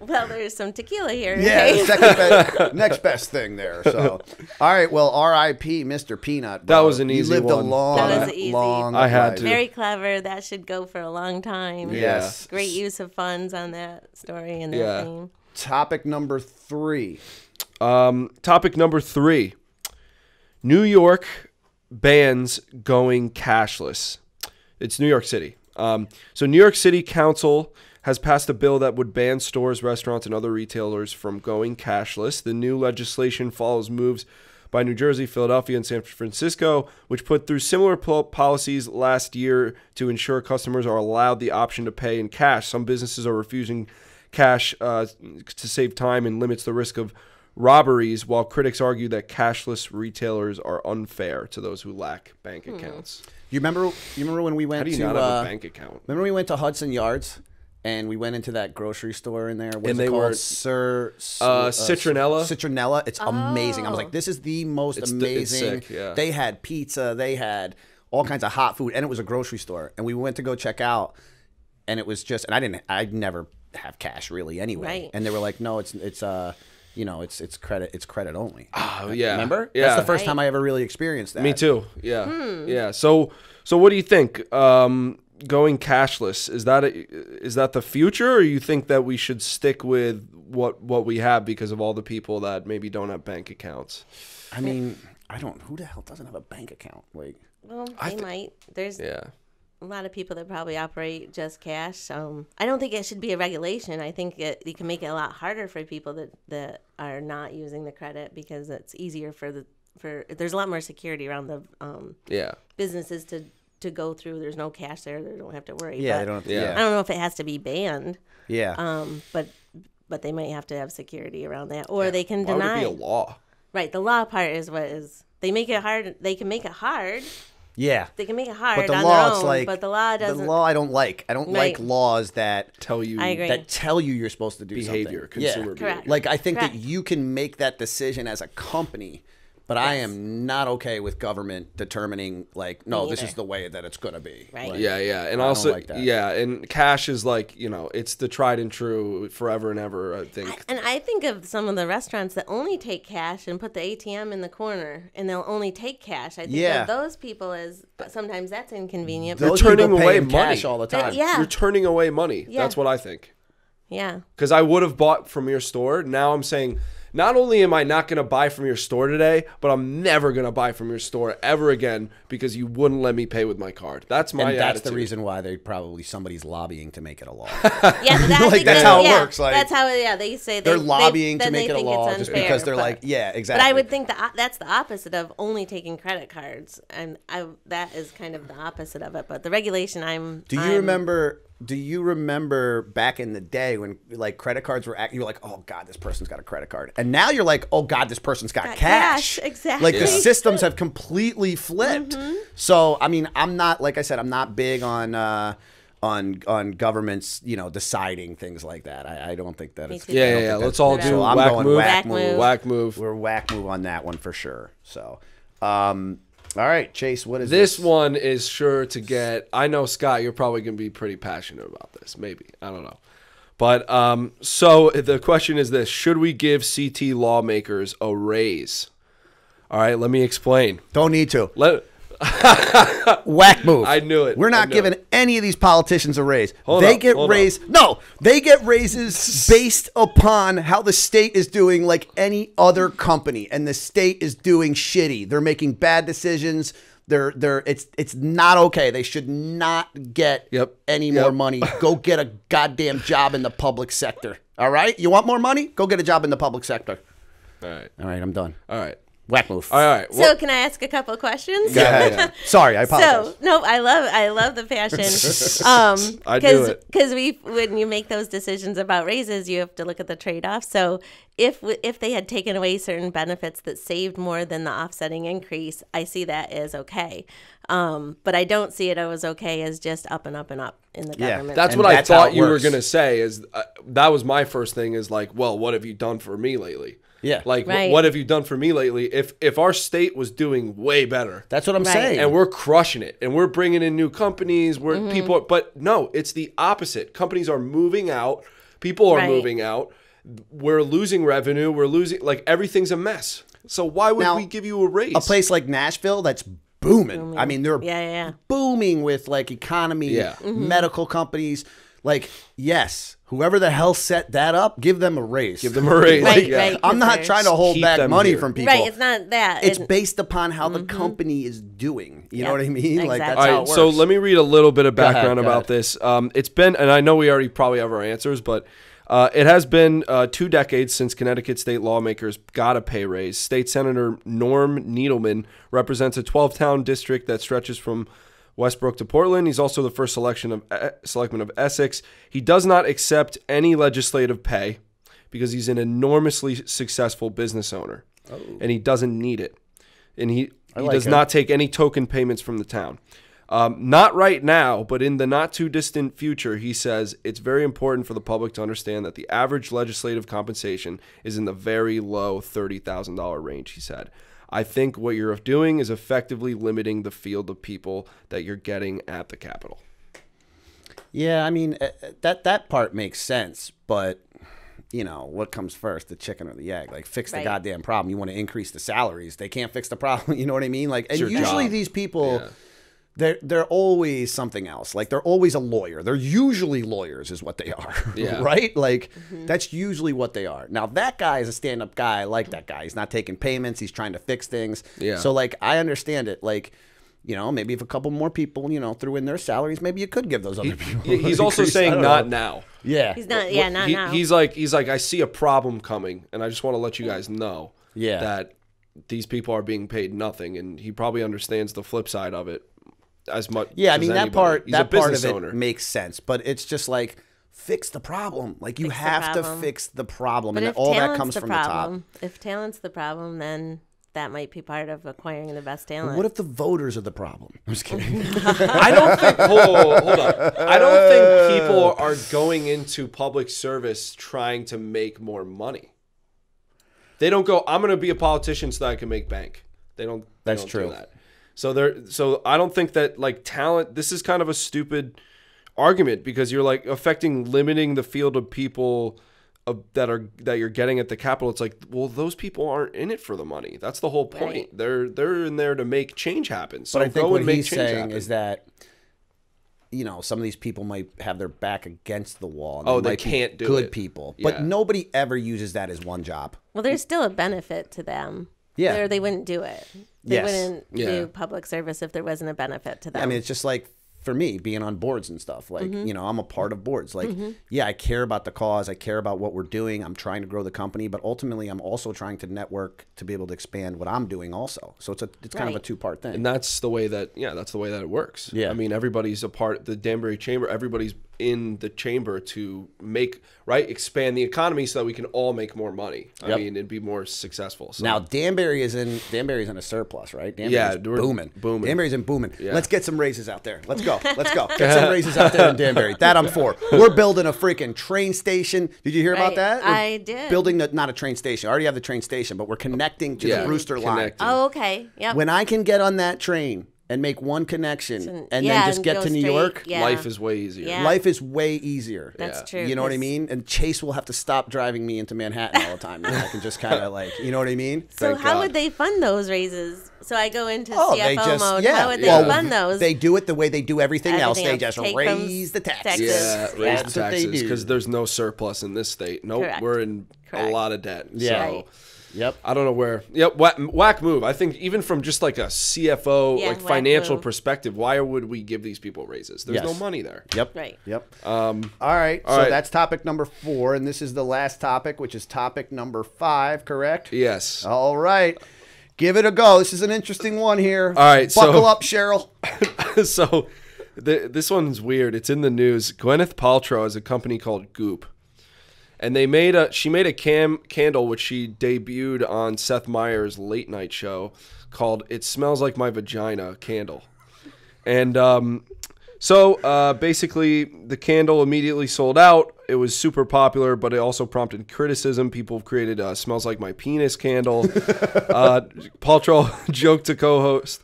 Well, there's some tequila here. Yeah, okay? second best, next best thing there. So, all right, well, R.I.P. Mr. Peanut. Bro. That was an easy You lived one. a long, That was easy. long I had life. to. Very clever. That should go for a long time. Yes. Great use of funds on that story and that Yeah. theme. Topic number 3. Topic number 3. New York bans going cashless. It's New York City. So New York City Council has passed a bill that would ban stores, restaurants, and other retailers from going cashless. The new legislation follows moves by New Jersey, Philadelphia, and San Francisco, which put through similar policies last year to ensure customers are allowed the option to pay in cash. Some businesses are refusing cash to save time and limits the risk of robberies, while critics argue that cashless retailers are unfair to those who lack bank accounts. You remember when we went How do you to not have a bank account? remember we went to Hudson Yards and we went into that grocery store in there. What And is they it called? were- Citronella. Citronella. It's amazing. I was like, this is the most It's amazing. sick, yeah. They had pizza. They had all kinds of hot food, and it was a grocery store. And we went to go check out, and it was just. And I'd never have cash really anyway. Right. And they were like, no, it's credit. It's credit only. Oh, yeah. Remember? Yeah. That's the first Right. time I ever really experienced that. Me too. Yeah. Yeah. So what do you think? Going cashless, is that the future, or you think that we should stick with what we have because of all the people that maybe don't have bank accounts? I mean, who the hell doesn't have a bank account? Like, Well, they might. There's Yeah. a lot of people that probably operate just cash. I don't think it should be a regulation. I think you can make it a lot harder for people that are not using the credit, because it's easier for there's a lot more security around the Yeah. businesses to go through. There's no cash there. They don't have to worry. yeah, But they don't have to, Yeah. I yeah. don't know if it has to be banned. Yeah. But they might have to have security around that, or they can Why would deny. it be a law? Right, the law part is what is. They make it hard. They can make it hard. Yeah. They can make it hard But the on law, their it's own. like But the law doesn't. The law I don't like. I don't like Right. laws that Tell you I agree. that tell you you're supposed to do behavior, something. consumer Yeah. behavior. Correct. Like, I think that Correct. you can make that decision as a company, But I am not okay with government determining, like, no, this either. is the way that it's going to be. Right. Like, Yeah, yeah. And I also, don't like that. yeah, and cash is like, you know, it's the tried and true forever and ever, I think. And I think of some of the restaurants that only take cash and put the ATM in the corner, and they'll only take cash. I think of those people as sometimes that's inconvenient. You're Those turning people pay away in money. cash all the time. Yeah. You're turning away money. Yeah. That's what I think. Yeah. Because I would have bought from your store. Now I'm saying, not only am I not going to buy from your store today, but I'm never going to buy from your store ever again because you wouldn't let me pay with my card. That's my And that's attitude. the reason why somebody's lobbying to make it a law. Yeah, but Like, that's how it works, like, that's how. Yeah, they say They're lobbying to then make they it a think law it's just unfair, because they're but- like, yeah, But exactly. I would think that's the opposite of only taking credit cards, and that is kind of the opposite of it. But the regulation, Do you remember back in the day when like credit cards were you were like, oh God, this person's got a credit card. And now you're like, oh God, this person's got cash. Exactly. Like the systems have completely flipped. So, I mean, I'm not, like I said, I'm not big on governments, you know, deciding things like that. I don't think that it's. too. I don't Yeah, think yeah. that's Let's all good. do So I'm whack going move. whack Whack move. Whack move. We're whack move on that one for sure. So, all right, Chase, what is This this? one is sure to get. I know, Scott, you're probably going to be pretty passionate about this. Maybe. I don't know. But so the question is this: should we give CT lawmakers a raise? All right, let me explain. Don't need to. Whack move. I knew it. We're not giving any of these politicians a raise. They get raises based upon how the state is doing, like any other company, and the state is doing shitty. They're making bad decisions. It's not okay. They should not get any more money. Go get a goddamn job in the public sector. All right? You want more money? Go get a job in the public sector. All right. All right, I'm done. All right. Whack move. All right. So can I ask a couple questions? Go ahead. Sorry, I apologize. So no, I love the passion. I do it. Because when you make those decisions about raises, you have to look at the trade-off. So if they had taken away certain benefits that saved more than the offsetting increase, I see that as okay. But I don't see it as okay as just up and up and up in the government. That's And what that's I how thought it you were works. going to say. Is that was my first thing? Is like, well, what have you done for me lately? Yeah. Like, Right. what have you done for me lately? If our state was doing way better, That's what I'm Right. saying. and we're crushing it, and we're bringing in new companies, where Mm-hmm. people, but no, it's the opposite. Companies are moving out, people are Right. moving out, we're losing revenue, we're losing, like, everything's a mess. So why would Now, we give you a raise? a place like Nashville that's booming. I mean, they're Yeah. booming with like economy, Yeah. medical companies. Like, yes, whoever the hell set that up, give them a raise. Give them a raise. Right, yeah. right. I'm not Because trying to hold keep back them money here. from people. Right. It's not that. It's based upon how the company is doing. You know what I mean? Like, that's Exactly. how All it right, works. so let me read a little bit of background go about ahead. this. It's been, and I know we already probably have our answers, but it has been 2 decades since Connecticut state lawmakers got a pay raise. State Senator Norm Needleman represents a 12-town district that stretches from Westbrook to Portland. He's also the first selectman of Essex. He does not accept any legislative pay because he's an enormously successful business owner, and he doesn't need it. And he does not take any token payments from the town. Not right now, but in the not too distant future, he says it's very important for the public to understand that the average legislative compensation is in the very low $30,000 range, he said. I think what you're doing is effectively limiting the field of people that you're getting at the Capitol. Yeah, I mean, that part makes sense, but you know, what comes first, the chicken or the egg? Like, fix the Right. goddamn problem. You want to increase the salaries. They can't fix the problem. You know what I mean? Like, and your usually job. these people, Yeah. they're always something else. Like, they're always a lawyer. They're usually lawyers is what they are. Yeah. Right? Like, that's usually what they are. Now, that guy is a stand-up guy. I like that guy. He's not taking payments. He's trying to fix things. Yeah. So, like, I understand it. Like, you know, maybe if a couple more people, you know, threw in their salaries, maybe you could give those other people. He's also increase. I saying don't not know. now. Yeah. He's not. Yeah, not now. He's like, I see a problem coming, and I just want to let you guys know Yeah. that these people are being paid nothing, and he probably understands the flip side of it as much. Yeah, I as mean, that anybody. part He's a that part of business it owner. makes sense, but it's just like, fix the problem. Like, you Fix the have to problem. fix the problem, But and if all that talent's comes the from problem, if talent's the problem, then that might be part of acquiring the best the talent. top. What if the voters are the problem? I'm just kidding. I don't think. Hold on. I don't think people are going into public service trying to make more money. They don't go, I'm going to be a politician so that I can make bank. They don't. That's do true. that. So I don't think that like talent. This is kind of a stupid argument because you're like limiting the field of people that you're getting at the Capitol. It's like, well, those people aren't in it for the money. That's the whole point. Right. They're in there to make change happen. So but I think what he's saying happen. is that, you know, some of these people might have their back against the wall. And they can't do good it. people. Yeah. But nobody ever uses that as one job. Well, there's still a benefit to them. Yeah. Or they wouldn't do it. They wouldn't do public service if there wasn't a benefit to them. I mean, it's just like, for me, being on boards and stuff, like, you know, I'm a part of boards. Like, yeah, I care about the cause. I care about what we're doing. I'm trying to grow the company, but ultimately I'm also trying to network to be able to expand what I'm doing also. So it's kind of a two-part thing. And that's the way that it works. Yeah. I mean, everybody's a part, the Danbury Chamber, everybody's in the chamber to expand the economy so that we can all make more money. I mean, and be more successful. So. Now, Danbury's in a surplus, right? Danbury's booming. Danbury's in booming. Yeah. Let's get some raises out there. Let's go. Get some raises out there in Danbury. That I'm for. We're building a freaking train station. Did you hear about that? I did. Building not a train station. I already have the train station, but we're connecting to the Brewster line. Oh, okay. Yep. When I can get on that train and make one connection and then just get to New York, life is way easier. Yeah. Life is way easier. That's true. You know what I mean? And Chase will have to stop driving me into Manhattan all the time. And I can just kind of like, you know what I mean? So how would they fund those raises? So I go into CFO mode. Yeah. How would they fund those? They do it the way they do everything else. They just raise the taxes. Yeah, raise That's the what they taxes do. because there's no surplus in this state. Nope, we're in a lot of debt. Yeah. So. Yep. I don't know where. Yep. Whack move. I think even from just like a CFO, financial perspective, why would we give these people raises? There's no money there. Yep. Right. Yep. All right. So that's topic number 4, and this is the last topic, which is topic number 5. Correct? Yes. All right. Give it a go. This is an interesting one here. All right. Buckle up, Cheryl. So this one's weird. It's in the news. Gwyneth Paltrow has a company called Goop. And she made a candle which she debuted on Seth Meyers' late night show called "It Smells Like My Vagina" candle. And so basically the candle immediately sold out. It was super popular, but it also prompted criticism. People have created a "Smells Like My Penis" candle. Paltrow joked to co-host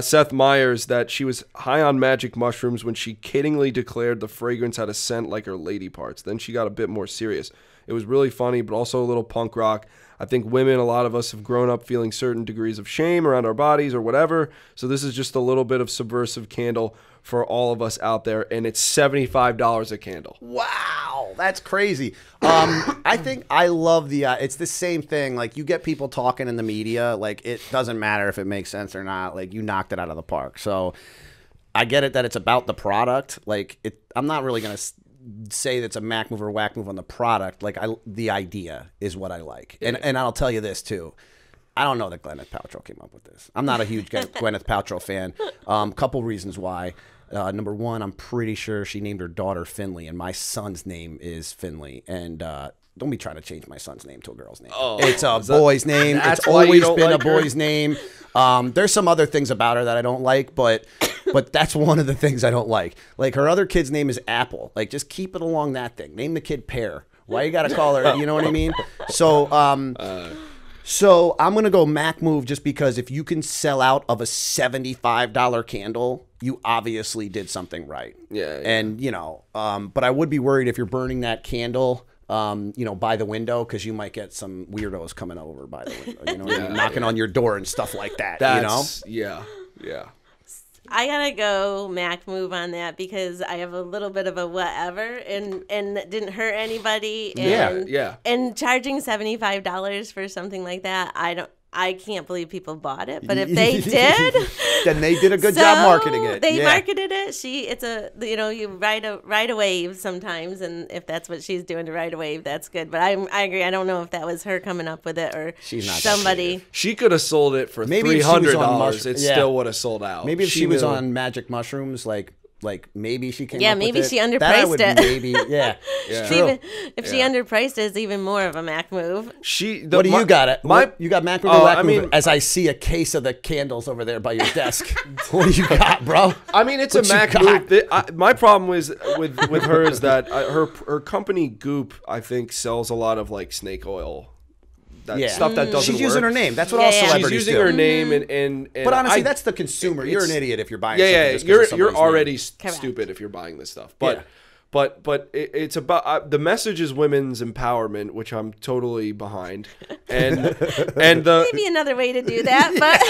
Seth Meyers that she was high on magic mushrooms when she kiddingly declared the fragrance had a scent like her lady parts. Then she got a bit more serious. It was really funny, but also a little punk rock. I think women, a lot of us have grown up feeling certain degrees of shame around our bodies or whatever. So this is just a little bit of subversive candle for all of us out there. And it's $75 a candle. Wow. That's crazy. I think I love it's the same thing. Like you get people talking in the media, like it doesn't matter if it makes sense or not. Like you knocked it out of the park. So I get it that it's about the product. Like I'm not really going to say that's a Mack move or whack move on the product. Like the idea is what I like. And I'll tell you this too. I don't know that Gwyneth Paltrow came up with this. I'm not a huge Gwyneth Paltrow fan. Couple reasons why. Number one, I'm pretty sure she named her daughter Finley, and my son's name is Finley. And don't be trying to change my son's name to a girl's name. Oh, it's a boy's name. It's always been a boy's name. There's some other things about her that I don't like, but that's one of the things I don't like. Like her other kid's name is Apple. Like just keep it along that thing. Name the kid Pear. Why you got to call her? You know what I mean? So I'm going to go Mack move just because if you can sell out of a $75 candle, you obviously did something right. Yeah. And, but I would be worried if you're burning that candle, by the window because you might get some weirdos coming over by the window, knocking on your door and stuff like that, Yeah. I gotta go Mack move on that because I have a little bit of a whatever and it didn't hurt anybody. And, And charging $75 for something like that, I can't believe people bought it. But if they did, then they did a good job marketing it. They marketed it. You ride a wave sometimes, and if that's what she's doing to ride a wave, that's good. But I agree. I don't know if that was her coming up with it or somebody. She could have sold it for $300. It still would have sold out. Maybe if she was on magic mushrooms, like maybe she came up maybe with she underpriced it. Maybe, If she underpriced it, it's even more of a Mack move. What do you got? You got Mack move or whack move? As I see a case of the candles over there by your desk. What do you got, bro? I mean, it's a Mack move. My problem with her is that her company Goop, I think, sells a lot of like snake oil stuff that doesn't She's using work. her name. That's what all celebrities She's using do. her name, and But honestly, that's the consumer. You're an idiot if you're buying. Yeah, something just 'cause of you're somebody's already name. stupid if you're buying this stuff. But it's about the message is women's empowerment, which I'm totally behind, and the maybe another way to do that, but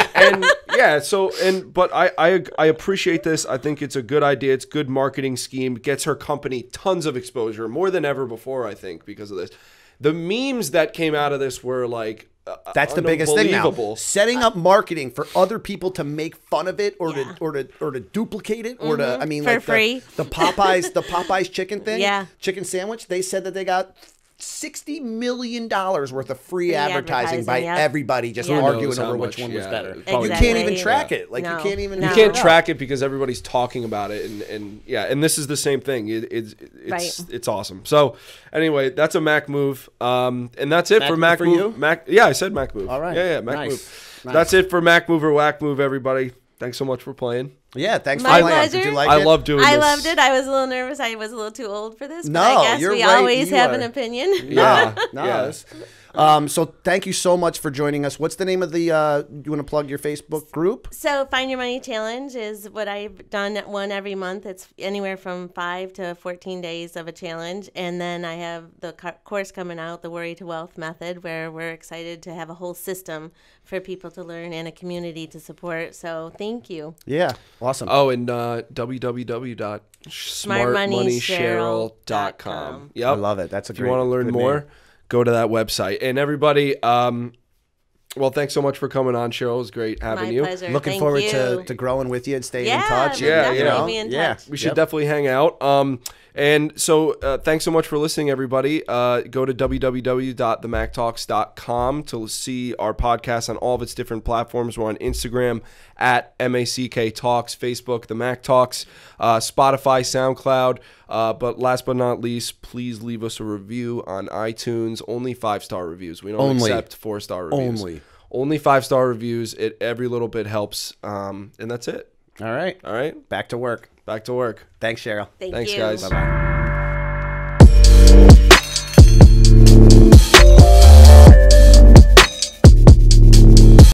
but I appreciate this. I think it's a good idea. It's a good marketing scheme. It gets her company tons of exposure, more than ever before, I think, because of this. The memes that came out of this were like that's the biggest thing now. Setting up marketing for other people to make fun of it or to duplicate it or to for free. The Popeyes chicken thing, chicken sandwich. They said that they got $60 million worth of free advertising by everybody just arguing over which one was better. Exactly. You can't even track it. Like you can't even. You can't track it because everybody's talking about it, and this is the same thing. It's awesome. So anyway, that's a Mack move, and that's it for Mack move. I said Mack move. All right. Yeah, Mack move. Nice. That's it for Mack move or whack move, everybody. Thanks so much for playing. Yeah, thanks for playing. Did you like it? I love doing this. I loved it. I was a little nervous. I was a little too old for this. No, but I guess you're we right. always have an opinion. So thank you so much for joining us. What's the name of the, you want to plug your Facebook group? So Find Your Money Challenge is what I've done one every month. It's anywhere from 5 to 14 days of a challenge. And then I have the course coming out, the Worry to Wealth Method, where we're excited to have a whole system for people to learn and a community to support. So thank you. Yeah. Awesome. Oh, and www.smartmoneycheryl.com. Yep. I love it. That's a great. If you want to learn more, go to that website. And everybody, well, thanks so much for coming on, Cheryl. It was great having you. My pleasure. Looking forward to growing with you and staying in touch. Be in touch. We should definitely hang out. And so thanks so much for listening, everybody. Go to www.themacktalks.com to see our podcast on all of its different platforms. We're on Instagram at MACK Talks, Facebook, The Mack Talks, Spotify, SoundCloud. But last but not least, please leave us a review on iTunes. Only 5-star reviews. We don't accept 4-star reviews. Only 5-star reviews. Every little bit helps. And that's it. All right. All right. Back to work. Back to work. Thanks, Cheryl. Thanks, guys. Bye-bye.